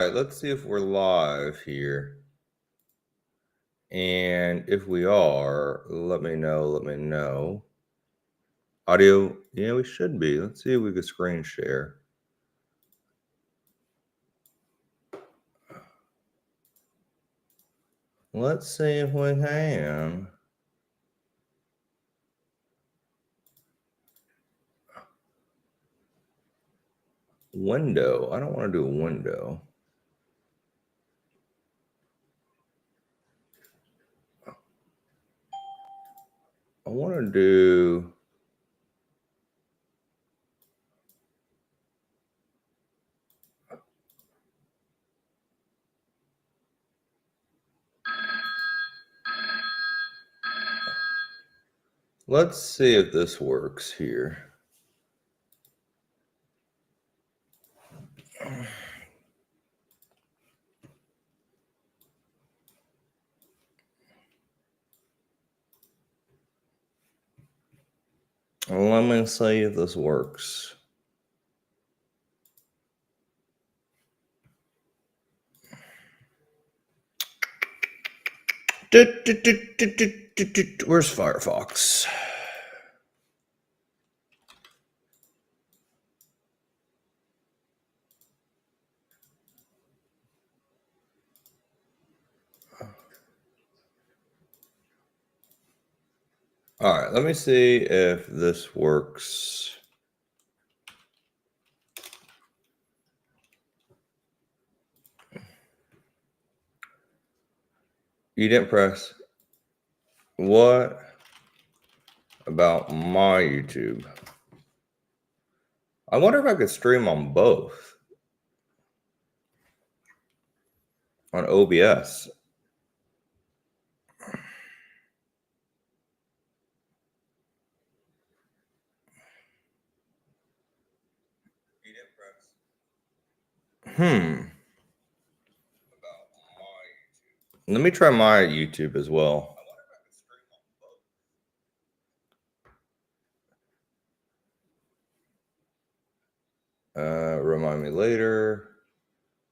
All right, let's see if we're live here. And if we are, let me know. Audio, yeah, we should be. Let's see if we can screen share. Let's see if we can. Window. I don't want to do a window. I want to do. Let's see if this works here. Let me see if this works. Where's Firefox? All right, let me see if this works. You didn't press. What about my YouTube? I wonder if I could stream on both. On OBS. Let me try my YouTube as well. Remind me later.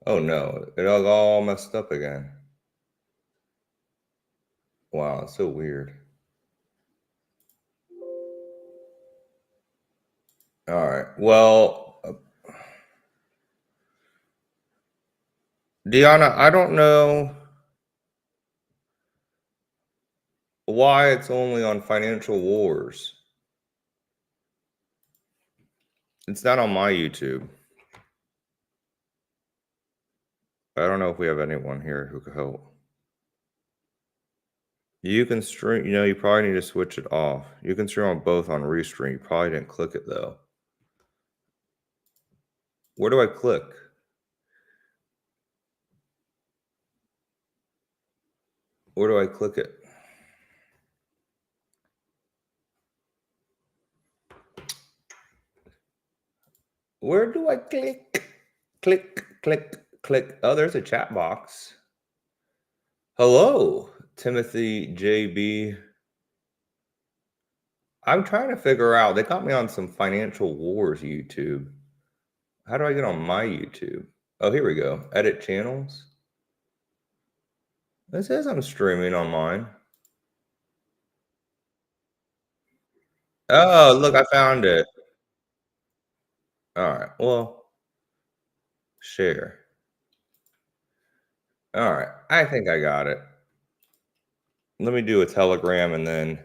Oh no, it all messed up again. Wow, it's so weird. All right, well, Deanna, I don't know why it's only on Financial Wars. It's not on my YouTube. I don't know if we have anyone here who could help. You can stream, you probably need to switch it off. You can stream on both on Restream. You probably didn't click it though. Where do I click? Where do I click it? Where do I click? Click, click, click. Oh, there's a chat box. Hello, Timothy JB. I'm trying to figure out. They got me on some Financial Wars YouTube. How do I get on my YouTube? Oh, here we go. Edit channels. It says I'm streaming on mine. Oh, look, I found it. All right. Well, share. All right. I think I got it. Let me do a Telegram and then.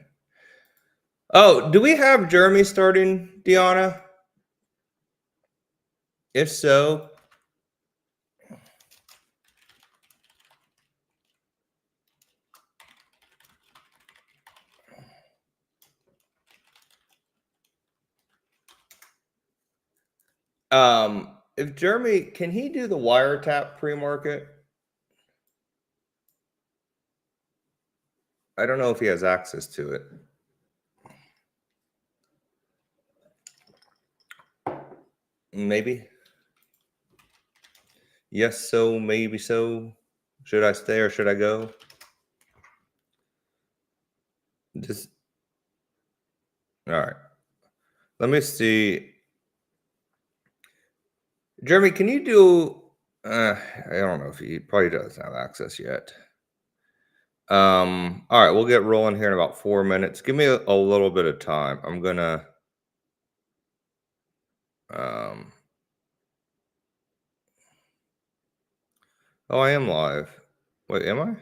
Oh, do we have Jeremy starting, Deanna? If so, if Jeremy, can he do the wiretap pre-market? I don't know if he has access to it. Maybe. Yes, so maybe so. Should I stay or should I go? Just all right. Let me see. Jeremy, can you do I don't know if he probably doesn't have access yet. All right, we'll get rolling here in about 4 minutes. Give me a little bit of time. I'm gonna um oh, I am live. Wait, am I?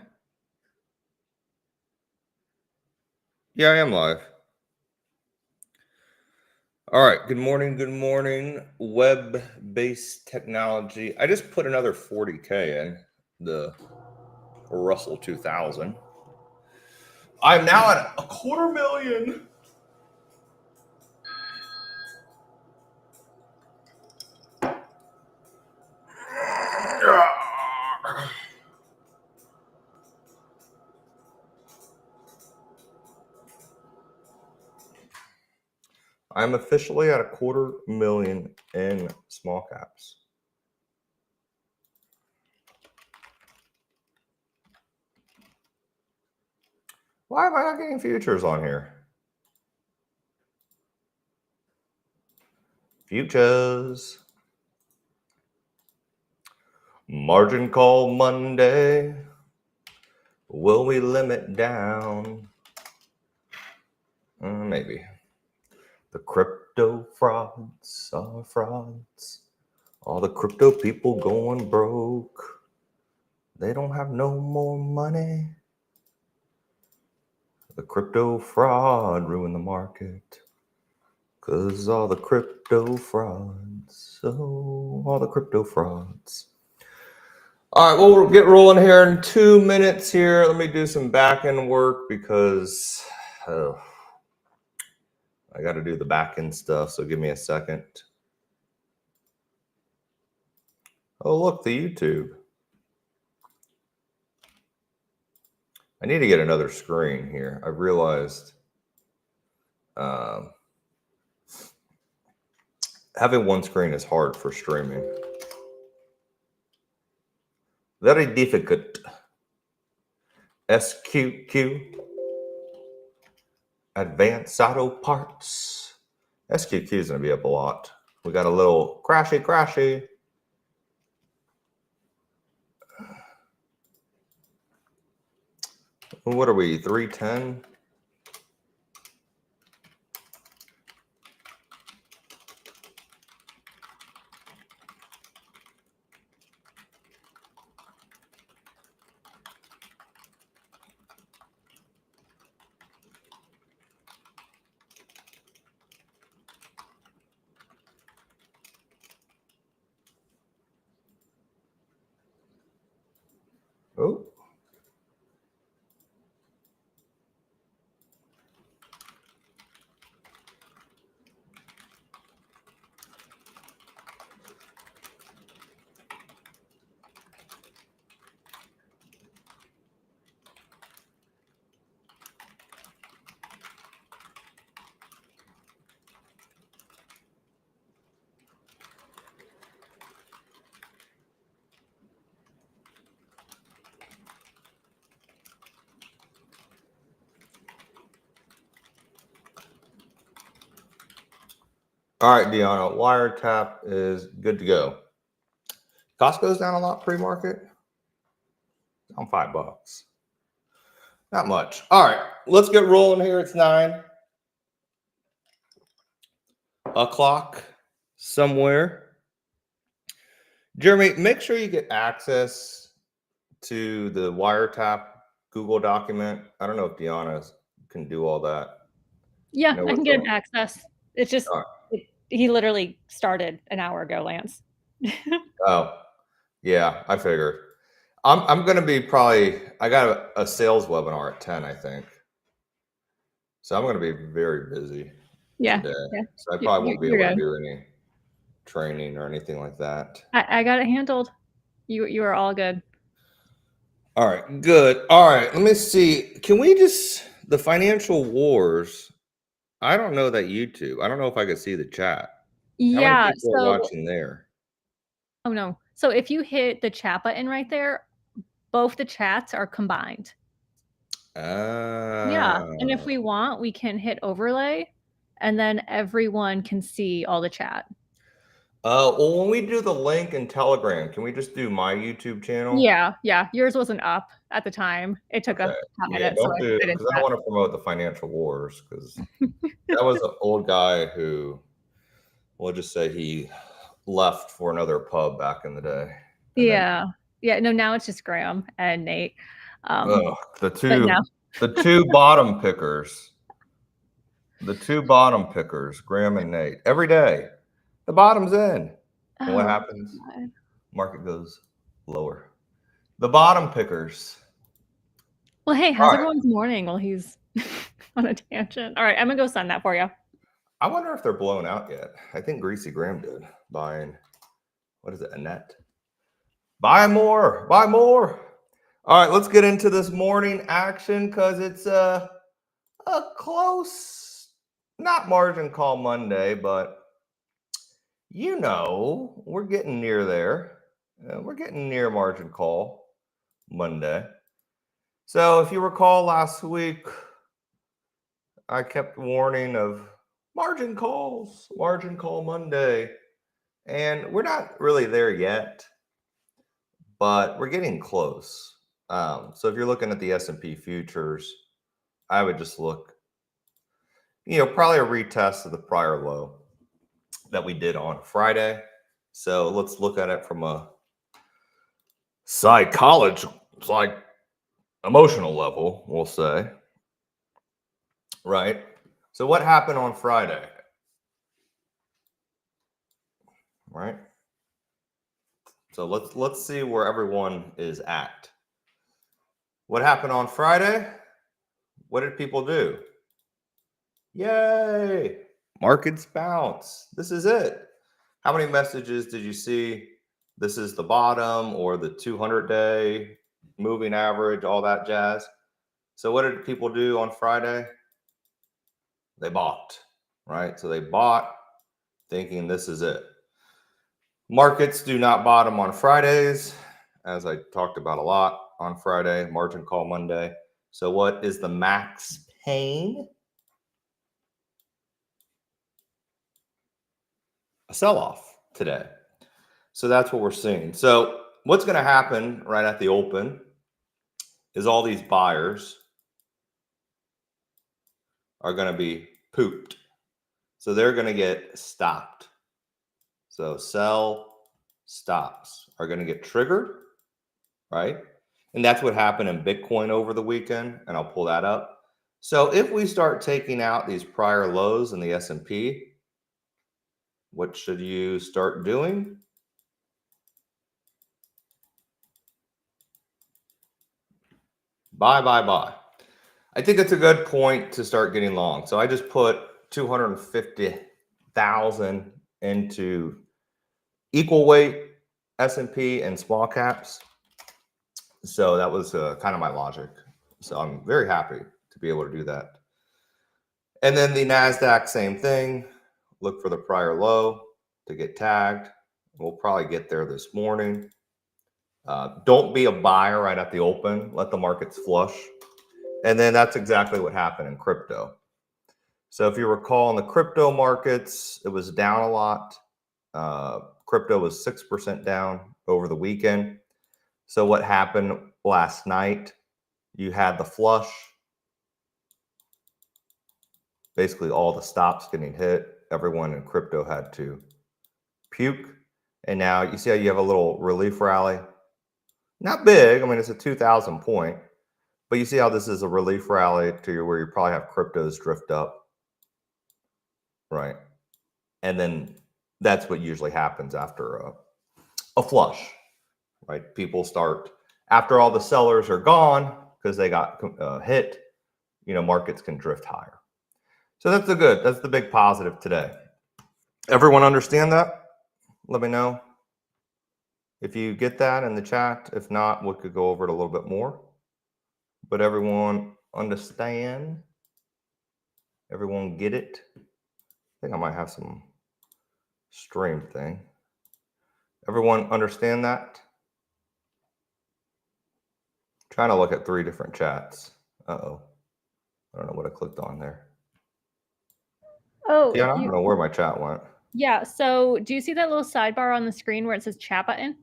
Yeah, I am live. All right, good morning, web-based technology. I just put another 40K in the Russell 2000. I'm now at 250,000. I'm officially at 250,000 in small caps. Why am I not getting futures on here? Futures. Margin call Monday. Will we limit down? Maybe. The crypto frauds are frauds. All the crypto people going broke. They don't have no more money. The crypto fraud ruined the market. Cause all the crypto frauds. So all the crypto frauds. All right, well, we'll get rolling here in 2 minutes here. Let me do some back end work because I got to do the back end stuff. So give me a second. Oh, look, the YouTube. I need to get another screen here. I realized having one screen is hard for streaming. Very difficult. SQQ. Advanced Auto Parts. SQQ is going to be up a lot. We got a little crashy. What are we, 310? Oh. All right, Deanna, wiretap is good to go. Costco's down a lot pre-market. Down $5. Not much. All right, let's get rolling here. It's 9 o'clock somewhere. Jeremy, make sure you get access to the wiretap Google document. I don't know if Deanna can do all that. Yeah, I can get access. It's just he literally started an hour ago, Lance. Oh, yeah, I figured. I'm gonna be I got a sales webinar at 10, I think. So I'm gonna be very busy today. Yeah. So I probably won't be able to do any training or anything like that. I got it handled. You are all good. All right, good. All right, let me see. Can we just the financial wars? I don't know that YouTube. I don't know if I could see the chat. How many people are watching there? Oh no. So if you hit the chat button right there, both the chats are combined. Yeah. And if we want, we can hit overlay and then everyone can see all the chat. Well, when we do the link in Telegram, can we just do my YouTube channel? Yeah, yeah. Yours wasn't up at the time. It took a Okay. hot Yeah, minute, so don't I do, fit into because I don't that. want to promote the financial wars, because that was an old guy who, we'll just say he left for another pub back in the day. And then Yeah. Yeah, no, now it's just Graham and Nate. the But now two bottom pickers, Graham and Nate, every day, the bottom's in. And what oh, happens? God. Market goes lower. The bottom pickers. Well, hey, All how's right. everyone's morning while he's on a tangent? All right, I'm gonna go send that for you. I wonder if they're blown out yet. I think Greasy Graham did, buying, what is it, Annette? Buy more, buy more. All right, let's get into this morning action, because it's a close, not margin call Monday, but we're getting near there. We're getting near margin call Monday. So if you recall last week, I kept warning of margin call Monday, and we're not really there yet, but we're getting close. So if you're looking at the S&P futures, I would just look, probably a retest of the prior low that we did on Friday. So let's look at it from a emotional level, we'll say. Right? So what happened on Friday? Right? So let's see where everyone is at. What happened on Friday? What did people do? Yay! Markets bounce. This is it. How many messages did you see? This is the bottom, or the 200-day moving average, all that jazz. So what did people do on Friday? They bought, right? So they bought thinking this is it. Markets do not bottom on Fridays, as I talked about a lot on Friday, margin call Monday. So what is the max pain? A sell-off today. So that's what we're seeing. So what's going to happen right at the open is all these buyers are going to be pooped. So they're going to get stopped. So sell stops are going to get triggered, right? And that's what happened in Bitcoin over the weekend, and I'll pull that up. So if we start taking out these prior lows in the S&P, what should you start doing? Buy, buy, buy. I think it's a good point to start getting long. So I just put 250,000 into equal weight S&P and small caps. So that was kind of my logic. So I'm very happy to be able to do that. And then the NASDAQ, same thing. Look for the prior low to get tagged. We'll probably get there this morning. Don't be a buyer right at the open. Let the markets flush. And then that's exactly what happened in crypto. So if you recall, in the crypto markets, it was down a lot. Crypto was 6% down over the weekend. So what happened last night? You had the flush. Basically, all the stops getting hit. Everyone in crypto had to puke. And now you see how you have a little relief rally. Not big. I mean, it's a 2,000 point. But you see how this is a relief rally to where you probably have cryptos drift up. Right. And then that's what usually happens after a flush. Right. People start, after all the sellers are gone because they got hit, markets can drift higher. So that's the big positive today. Everyone understand that? Let me know if you get that in the chat. If not, we could go over it a little bit more. But everyone understand? Everyone get it? I think I might have some stream thing. Everyone understand that? Trying to look at 3 different chats. Uh-oh. I don't know what I clicked on there. Oh, Yeah, I don't know where my chat went. Yeah, so do you see that little sidebar on the screen where it says chat button?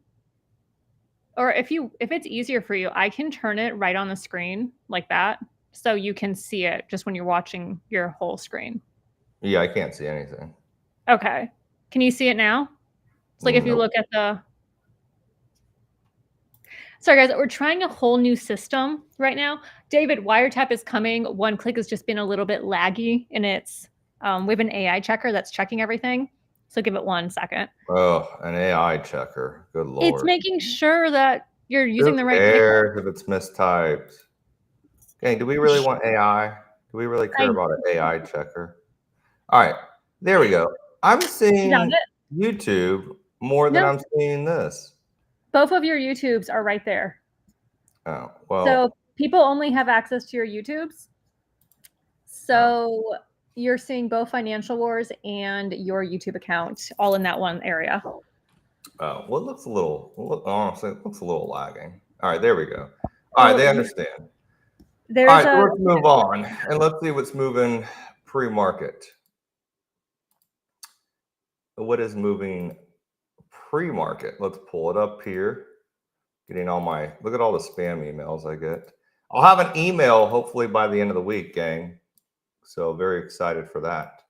Or if it's easier for you, I can turn it right on the screen like that, so you can see it just when you're watching your whole screen. Yeah, I can't see anything. Okay. Can you see it now? It's like if you Nope. look at the Sorry, guys, we're trying a whole new system right now. David, wiretap is coming. One click has just been a little bit laggy, and it's we have an AI checker that's checking everything. So give it 1 second. Oh, an AI checker. Good It's Lord. making sure that you're Who using the right ticker. cares if it's mistyped? Gang, do we really want AI? Do we really care I about an AI checker? All right, there we go. I'm You got seeing it? YouTube more than No, I'm seeing this. both of your YouTubes are right there. Oh, well, So people only have access to your YouTubes. oh, So you're seeing both Financial Wars and your YouTube account all in that one area. well, it looks a little, honestly, it looks a little lagging. All right, there we go. All right, Well, they understand. All there's right, so a let's move on and let's see what's moving pre-market. What is moving pre-market? Let's pull it up here. Getting all my, look at all the spam emails I get. I'll have an email hopefully by the end of the week, gang. So very excited for that.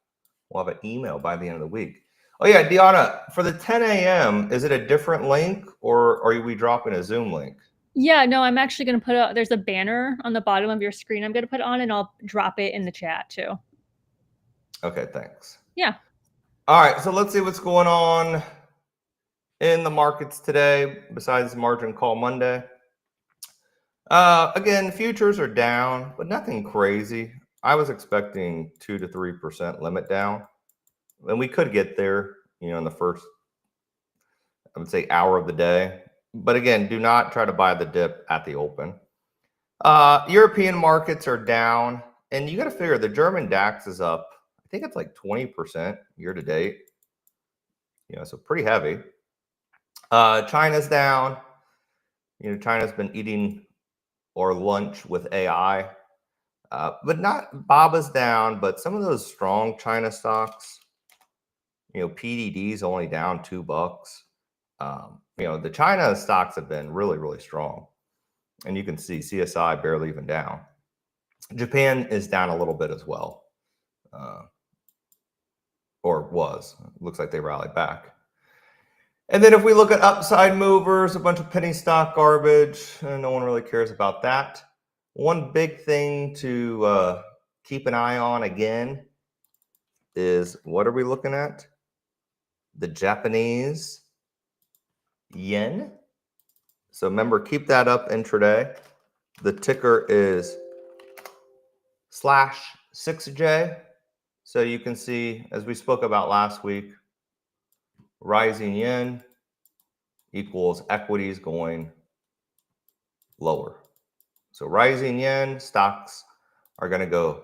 We'll have an email by the end of the week. Oh yeah, Deanna, for the 10 a.m., is it a different link or are we dropping a Zoom link? Yeah, no, I'm actually going to put there's a banner on the bottom of your screen I'm going to put on, and I'll drop it in the chat too. Okay, thanks. Yeah. All right, so let's see what's going on in the markets today besides Margin Call Monday. Again, futures are down, but nothing crazy. I was expecting 2 to 3% limit down, and we could get there, in the first, I would say, hour of the day. But again, do not try to buy the dip at the open. European markets are down, and you got to figure the German DAX is up. I think it's like 20% year to date. So pretty heavy. China's down. China's been eating or lunch with AI, but not BABA's down. But some of those strong China stocks, PDD's only down $2. The China stocks have been really, really strong, and you can see CSI barely even down. Japan is down a little bit as well, or was. Looks like they rallied back. And then if we look at upside movers, a bunch of penny stock garbage, and no one really cares about that. One big thing to keep an eye on again is, what are we looking at? The Japanese yen. So remember, keep that up intraday. The ticker is /6J. So you can see, as we spoke about last week, rising yen equals equities going lower. So rising yen, stocks are going to go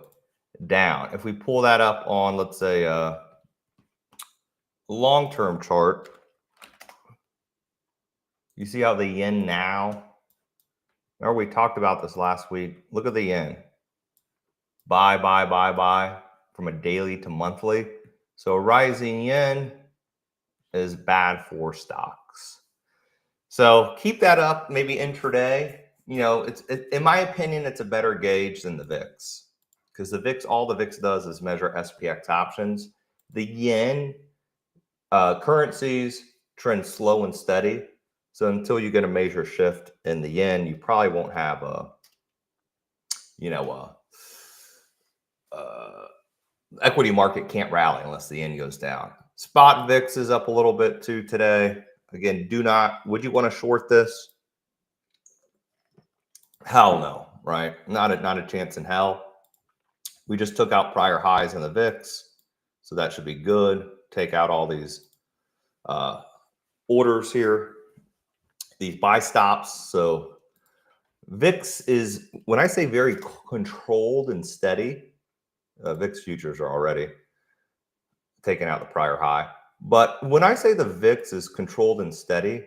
down. If we pull that up on, let's say, a long-term chart, you see how the yen now, remember we talked about this last week. Look at the yen. Buy, buy, buy, buy from a daily to monthly. So rising yen is bad for stocks. So keep that up, maybe intraday. In my opinion, it's a better gauge than the VIX, because the VIX, all the VIX does is measure SPX options. The yen currencies trend slow and steady. So until you get a major shift in the yen, you probably won't have equity market can't rally unless the yen goes down. Spot VIX is up a little bit too today. Again, would you want to short this? Hell no, right? Not a chance in hell. We just took out prior highs in the VIX, so that should be good. Take out all these orders here, these buy stops. So VIX is, when I say very controlled and steady, VIX futures are already taking out the prior high. But when I say the VIX is controlled and steady,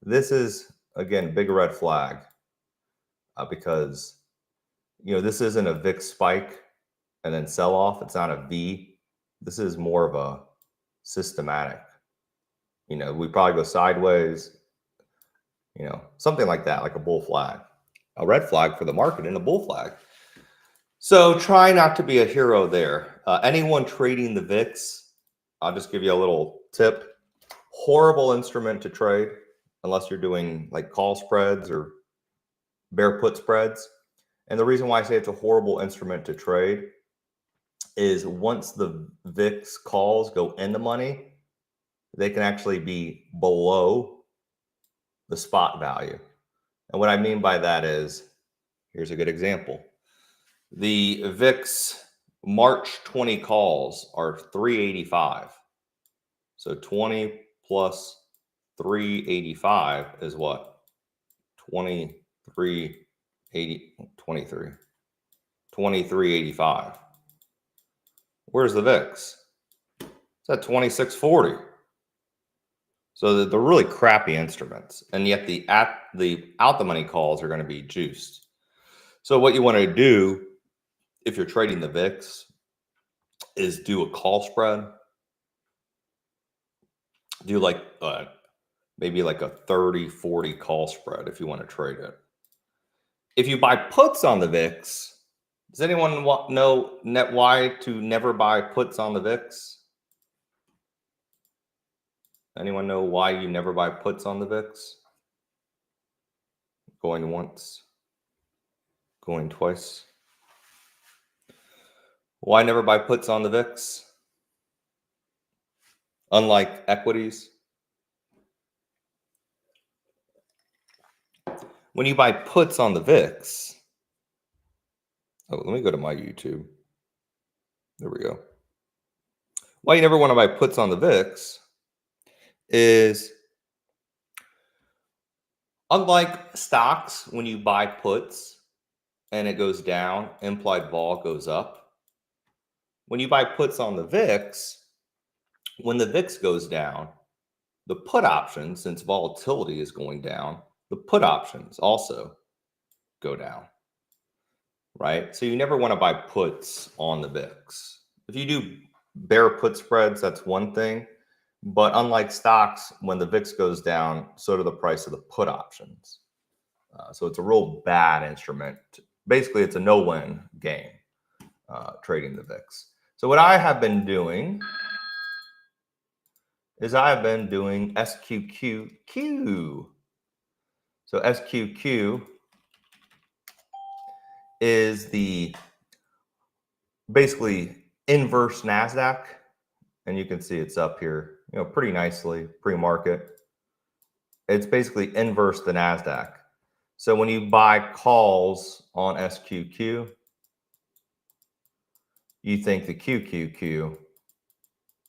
this is, again, big red flag, because this isn't a VIX spike and then sell off. It's not a V. This is more of a systematic. You know, we probably go sideways, you know, something like that, like a bull flag, a red flag for the market and a bull flag. So try not to be a hero there. Anyone trading the VIX, I'll just give you a little tip. Horrible instrument to trade unless you're doing like call spreads or bear put spreads. And the reason why I say it's a horrible instrument to trade is once the VIX calls go in the money, they can actually be below the spot value. And what I mean by that is, here's a good example. The VIX March 20 calls are 385. So 20 plus 385 is what? 2385. Where's the VIX? It's at 2640. So they're really crappy instruments, and yet the out the money calls are going to be juiced. So what you want to do if you're trading the VIX is do a call spread. Do like maybe like a 30-40 call spread if you want to trade it. If you buy puts on the VIX, does anyone know why to never buy puts on the VIX? Anyone know why you never buy puts on the VIX? Going once, going twice. Why never buy puts on the VIX? Unlike equities, when you buy puts on the VIX, oh, let me go to my YouTube. There we go. Why you never want to buy puts on the VIX is, unlike stocks, when you buy puts and it goes down, implied vol goes up. When you buy puts on the VIX, when the VIX goes down, the put options, since volatility is going down, the put options also go down, right? So you never want to buy puts on the VIX. If you do bear put spreads, that's one thing. But unlike stocks, when the VIX goes down, so do the price of the put options. So it's a real bad instrument. Basically, it's a no-win game, trading the VIX. So what I have been doing is I've been doing SQQQ. So SQQ is the basically inverse NASDAQ. And you can see it's up here, you know, pretty nicely, pre-market. It's basically inverse the NASDAQ. So when you buy calls on SQQ, you think the QQQ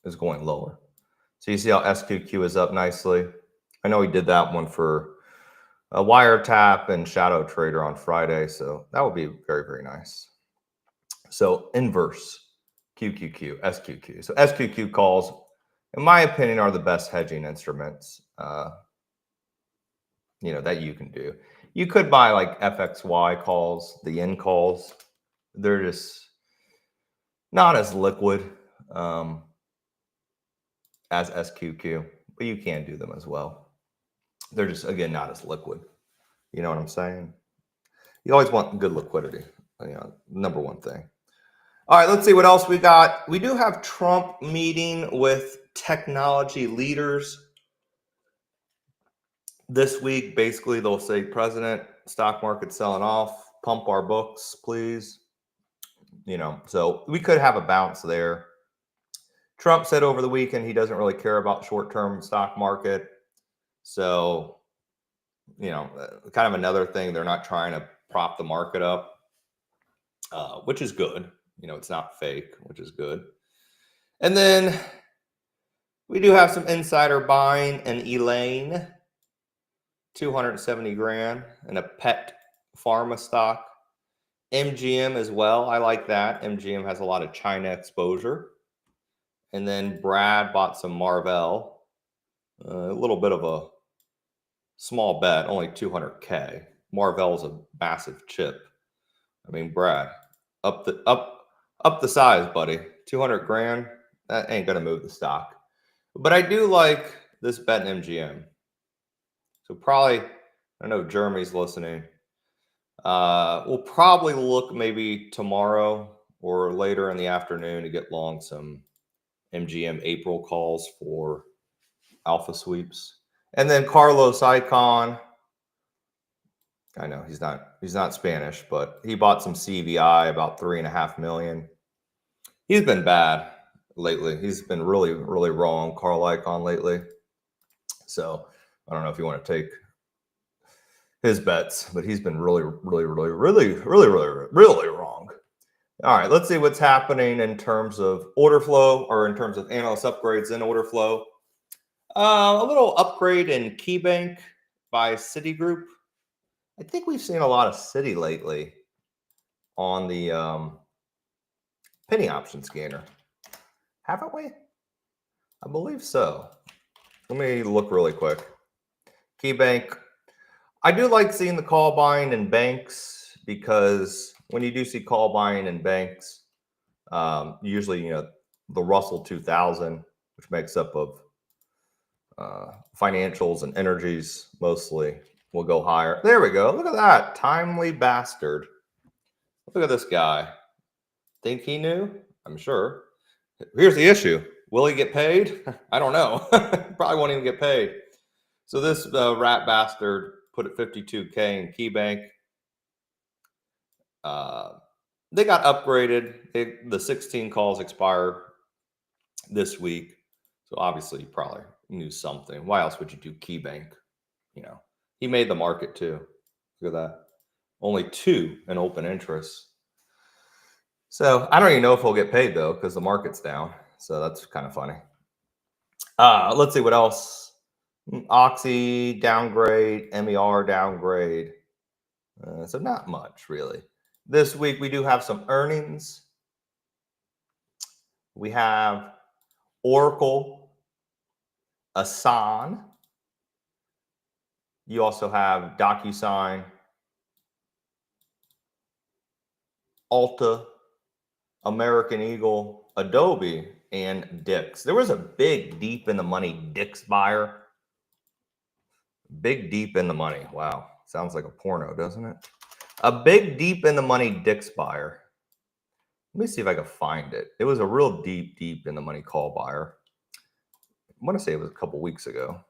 is going lower. So you see how SQQ is up nicely. I know we did that one for a wiretap and shadow trader on Friday. So that would be very, very nice. So inverse QQQ, SQQ. So SQQ calls, in my opinion, are the best hedging instruments, you know, that you can do. You could buy like FXY calls, the yen calls. They're just not as liquid as SQQ, but you can do them as well. They're just, again, not as liquid. You know what I'm saying? You always want good liquidity, you know, number one thing. All right, let's see what else we got. We do have Trump meeting with technology leaders this week. Basically, they'll say, President, stock market selling off, pump our books, please. You know, so we could have a bounce there. Trump said over the weekend he doesn't really care about short-term stock market. So, you know, kind of another thing, they're not trying to prop the market up, which is good. You know, it's not fake, which is good. And then we do have some insider buying in Elaine, 270 grand, and a pet pharma stock. MGM as well. I like that. MGM has a lot of China exposure. And then Brad bought some Marvell, a little bit of a small bet, only 200K. Marvell is a massive chip. I mean, Brad, up the size, buddy. 200 grand, that ain't gonna move the stock. But I do like this bet in MGM. So probably, I don't know if Jeremy's listening. We'll probably look maybe tomorrow or later in the afternoon to get long some MGM April calls for alpha sweeps. And then Carlos Icon. I know he's not Spanish, but he bought some CVI about 3.5 million. He's been bad lately. He's been really, really wrong, Carl Icon lately. So I don't know if you want to take his bets, but he's been really, really, really, really, really, really, really wrong. All right, let's see what's happening in terms of order flow or in terms of analyst upgrades in order flow. A little upgrade in KeyBank by Citigroup. I think we've seen a lot of Citi lately on the penny option scanner. Haven't we? I believe so. Let me look really quick. KeyBank. I do like seeing the call buying in banks because when you do see call buying in banks, usually, the Russell 2000, which makes up of financials and energies mostly, will go higher. There we go. Look at that. Timely bastard. Look at this guy. Think he knew? I'm sure. Here's the issue. Will he get paid? I don't know. Probably won't even get paid. So this rat bastard put at 52K in KeyBank. They got upgraded. The 16 calls expire this week. So obviously you probably knew something. Why else would you do KeyBank? He made the market too. Look at that. Only 2 in open interest. So I don't even know if he'll get paid though, because the market's down. So that's kind of funny. Let's see what else. Oxy downgrade, MER downgrade. So not much really. This week we do have some earnings. We have Oracle, Asan. You also have DocuSign, Alta, American Eagle, Adobe, and Dix. There was a big deep in the money Dix buyer. Big deep in the money. Wow. Sounds like a porno, doesn't it? A big deep in the money Dix buyer. Let me see if I can find it. It was a real deep in the money call buyer. I want to say it was a couple weeks ago.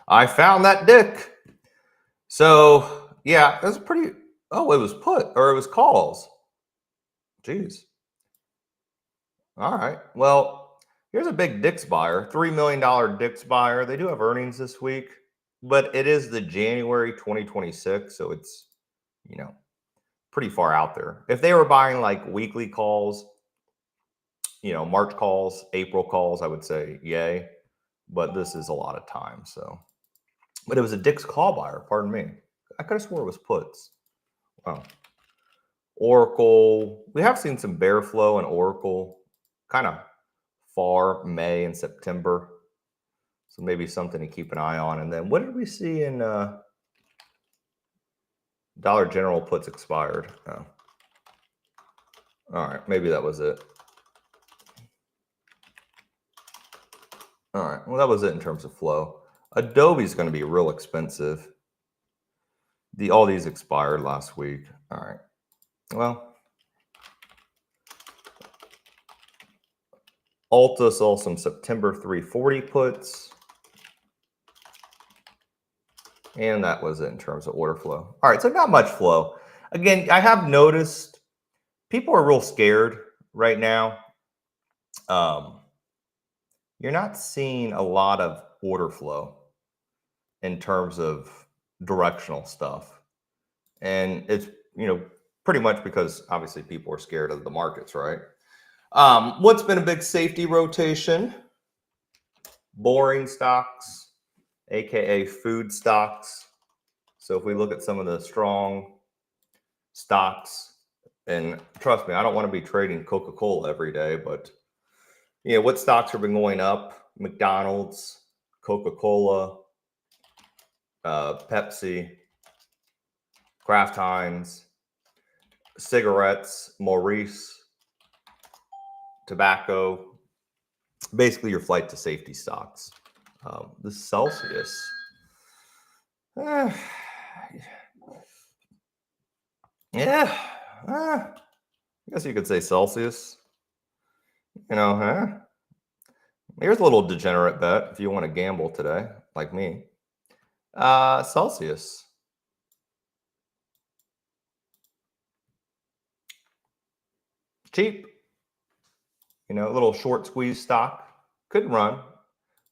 I found that Dick. So yeah, it was pretty. Oh, it was put or it was calls. Jeez. All right. Well, here's a big Dick's buyer, $3 million Dick's buyer. They do have earnings this week, but it is the January 2026, so it's pretty far out there. If they were buying like weekly calls, March calls, April calls, I would say yay, but this is a lot of time. So, but it was a Dick's call buyer. Pardon me. I could have swore it was puts. Wow. Oracle. We have seen some bear flow in Oracle, kind of far May and September. So maybe something to keep an eye on. And then what did we see in Dollar General puts expired? Oh. All right, maybe that was it. All right, well, that was it in terms of flow. Adobe's going to be real expensive. All these expired last week. All right, well, Alta saw some September 340 puts. And that was it in terms of order flow. All right, so not much flow. Again, I have noticed people are real scared right now. You're not seeing a lot of order flow in terms of directional stuff. And it's, pretty much because obviously people are scared of the markets, right? What's been a big safety rotation? Boring stocks, aka food stocks. So if we look at some of the strong stocks, and trust me, I don't want to be trading Coca-Cola every day, but what stocks have been going up? McDonald's, Coca-Cola, Pepsi, Kraft Heinz, cigarettes, Maurice, tobacco, basically your flight to safety stocks. The Celsius. Yeah. I guess you could say Celsius. Here's a little degenerate bet if you want to gamble today, like me. Celsius. Cheap. A little short squeeze stock. Could run.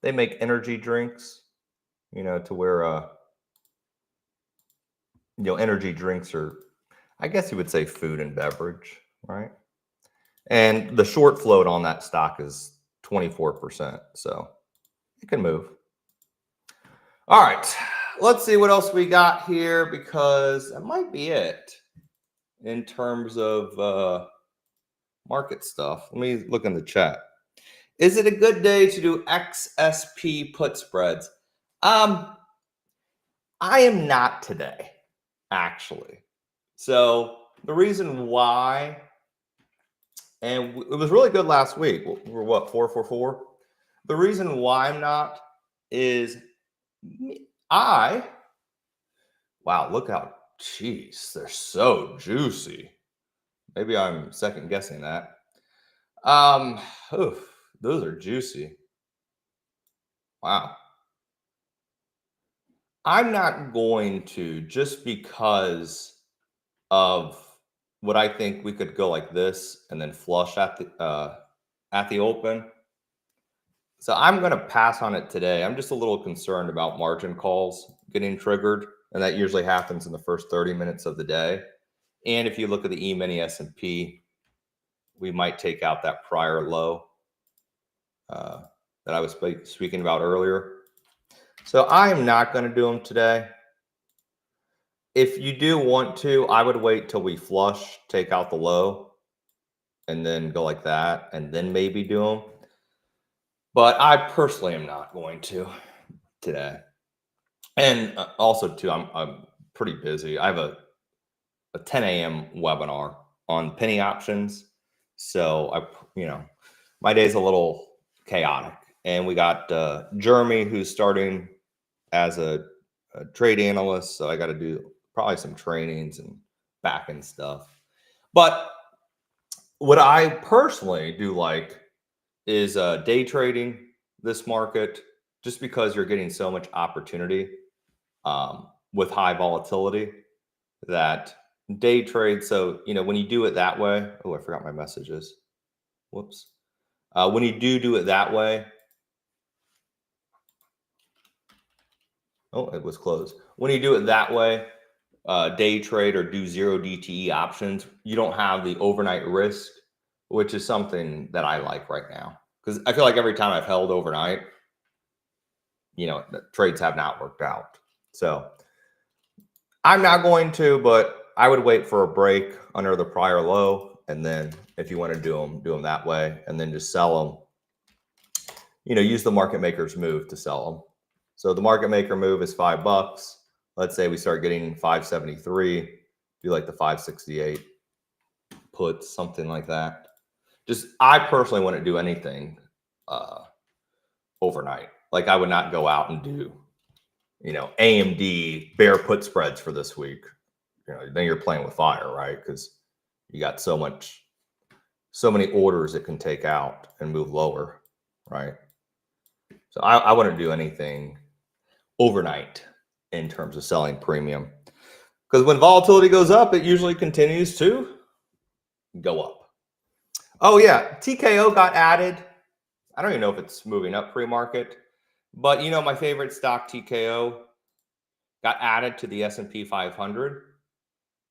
They make energy drinks, to where, energy drinks are, I guess you would say, food and beverage, right? And the short float on that stock is 24%. So it can move. All right. Let's see what else we got here, because that might be it in terms of market stuff. Let me look in the chat. Is it a good day to do XSP put spreads? I am not today, actually. So the reason why, and it was really good last week. We were what, 444? The reason why I'm not is wow, look how, jeez, they're so juicy. Maybe I'm second guessing that. Those are juicy. Wow. I'm not going to, just because of what I think we could go like this and then flush at the open. So I'm going to pass on it today. I'm just a little concerned about margin calls getting triggered, and that usually happens in the first 30 minutes of the day. And if you look at the E-mini S&P, we might take out that prior low that I was speaking about earlier. So I'm not going to do them today. If you do want to, I would wait till we flush, take out the low, and then go like that, and then maybe do them. But I personally am not going to today. And also, too, I'm pretty busy. I have a 10 a.m. webinar on penny options. So my day's a little chaotic. And we got Jeremy, who's starting as a trade analyst. So I got to do probably some trainings and back end stuff. But what I personally do like is day trading this market, just because you're getting so much opportunity with high volatility that day trade. So, when you do it that way, oh, I forgot my messages. Whoops. When you do it that way, oh, it was closed. When you do it that way, day trade or do 0 DTE options, you don't have the overnight risk, which is something that I like right now. Because I feel like every time I've held overnight, the trades have not worked out. So I'm not going to, but I would wait for a break under the prior low. And then if you want to do them that way, and then just sell them, use the market maker's move to sell them. So the market maker move is $5. Let's say we start getting 573, do like the 568 puts, something like that. I personally wouldn't do anything overnight. Like I would not go out and do, AMD bear put spreads for this week. Then you're playing with fire, right? Because you got so many orders it can take out and move lower, right? So I wouldn't do anything overnight in terms of selling premium, because when volatility goes up, it usually continues to go up. Oh yeah, TKO got added. I don't even know if it's moving up pre-market, but my favorite stock, TKO, got added to the S&P 500.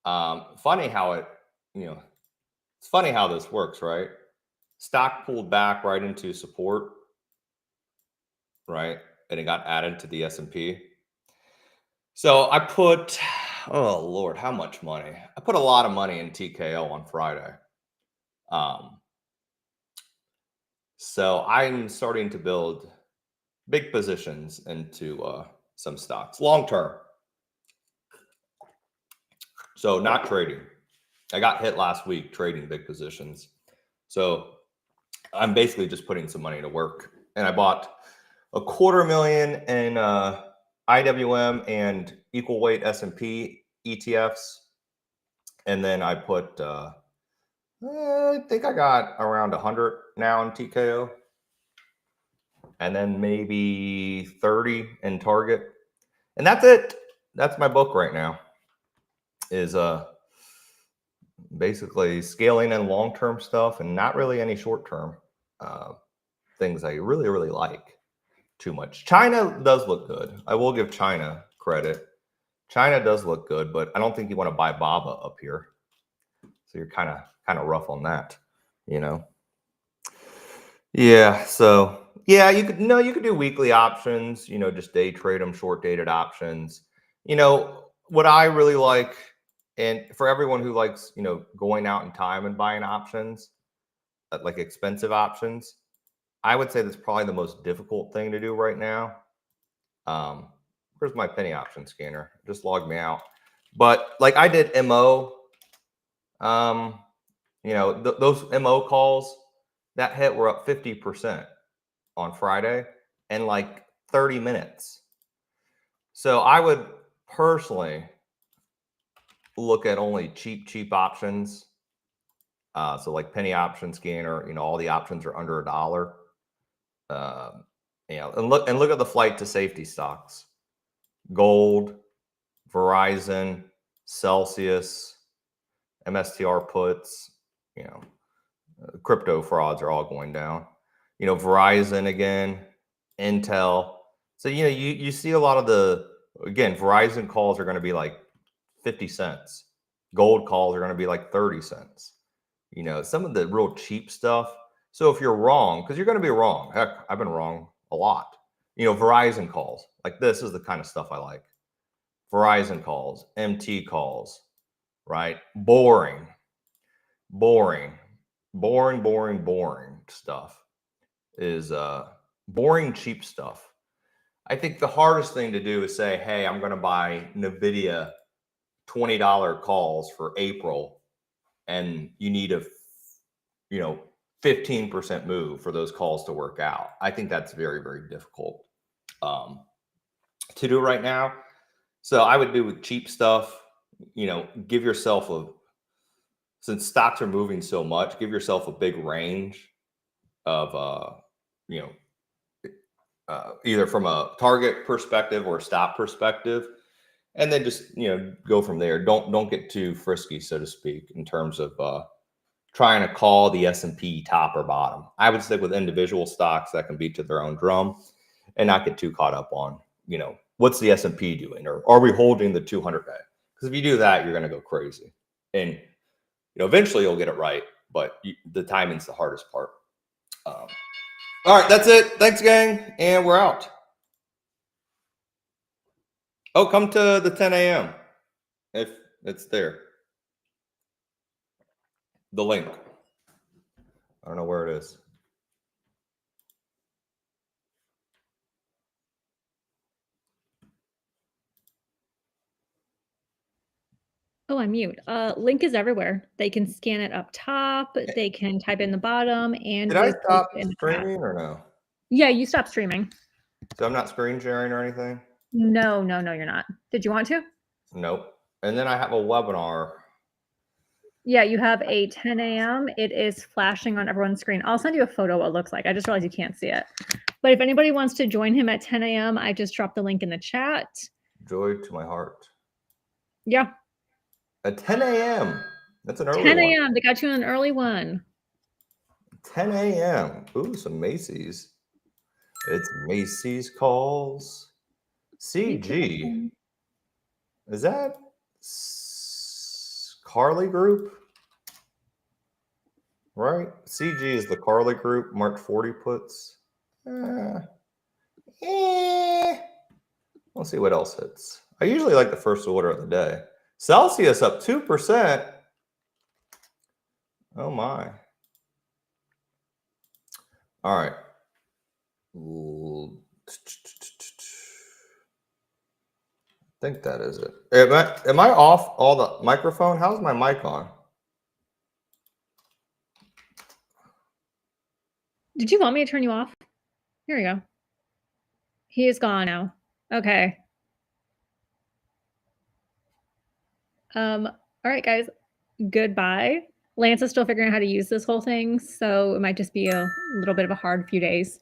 Funny how it's funny how this works, right? Stock pulled back right into support, right? And it got added to the S&P. So I put, oh Lord, how much money? I put a lot of money in TKO on Friday. So I'm starting to build big positions into some stocks long term. So not trading. I got hit last week trading big positions. So I'm basically just putting some money to work. And I bought $250,000 in IWM and equal weight S&P ETFs. And then I put, I think I got around 100 now in TKO. And then maybe 30 in Target. And that's it. That's my book right now. Is basically scaling and long-term stuff and not really any short-term things I really, really like too much. China does look good. I will give China credit. China does look good, but I don't think you want to buy BABA up here. So you're kind of rough on that, you know? Yeah. So yeah, you could do weekly options, just day trade them, short dated options. What I really like, and for everyone who likes, going out in time and buying options, like expensive options, I would say that's probably the most difficult thing to do right now. Where's my penny option scanner? Just logged me out. But like I did MO, those MO calls that hit were up 50% on Friday in like 30 minutes. So I would personally look at only cheap options. So like penny option scanner, all the options are under $1. And look at the flight to safety stocks: gold, Verizon, Celsius, MSTR puts. Crypto frauds are all going down. Verizon again, Intel. So you see a lot of Verizon calls are going to be like 50 cents. Gold calls are going to be like 30 cents. Some of the real cheap stuff. So if you're wrong, because you're going to be wrong. Heck, I've been wrong a lot. Verizon calls, like this is the kind of stuff I like. Verizon calls, MT calls, right? Boring stuff is boring, cheap stuff. I think the hardest thing to do is say, hey, I'm going to buy NVIDIA $20 calls for April, and you need a 15% move for those calls to work out. I think that's very, very difficult to do right now. So I would do with cheap stuff, give yourself since stocks are moving so much, give yourself a big range of, either from a target perspective or a stop perspective, and then just, go from there. Don't get too frisky, so to speak, in terms of trying to call the S&P top or bottom. I would stick with individual stocks that can beat to their own drum and not get too caught up on, what's the S&P doing, or are we holding the 200-day? Because if you do that, you're going to go crazy. And eventually you'll get it right, but the timing's the hardest part. All right, that's it. Thanks, gang, and we're out. Oh, come to the 10 a.m. if it's there. The link. I don't know where it is. Oh, I'm mute. Link is everywhere. They can scan it up top. They can type in the bottom, and Did I stop streaming or no? Yeah, you stopped streaming. So I'm not screen sharing or anything? No, you're not. Did you want to? Nope. And then I have a webinar. Yeah, you have a 10 a.m. It is flashing on everyone's screen. I'll send you a photo what it looks like. I just realized you can't see it. But if anybody wants to join him at 10 a.m., I just dropped the link in the chat. Joy to my heart. Yeah. At 10 a.m. That's an early 10 one. a.m. They got you an early one. 10 a.m. Ooh, some Macy's. It's Macy's calls. CG. Is that Carly Group? Right? CG is the Carly Group. Mark 40 puts. Let's see what else hits. I usually like the first order of the day. Celsius up 2%. Oh my. All right. I think that is it. Am I off all the microphone? How's my mic on? Did you want me to turn you off? Here we go. He is gone now. Okay. All right, guys. Goodbye. Lance is still figuring out how to use this whole thing, so it might just be a little bit of a hard few days.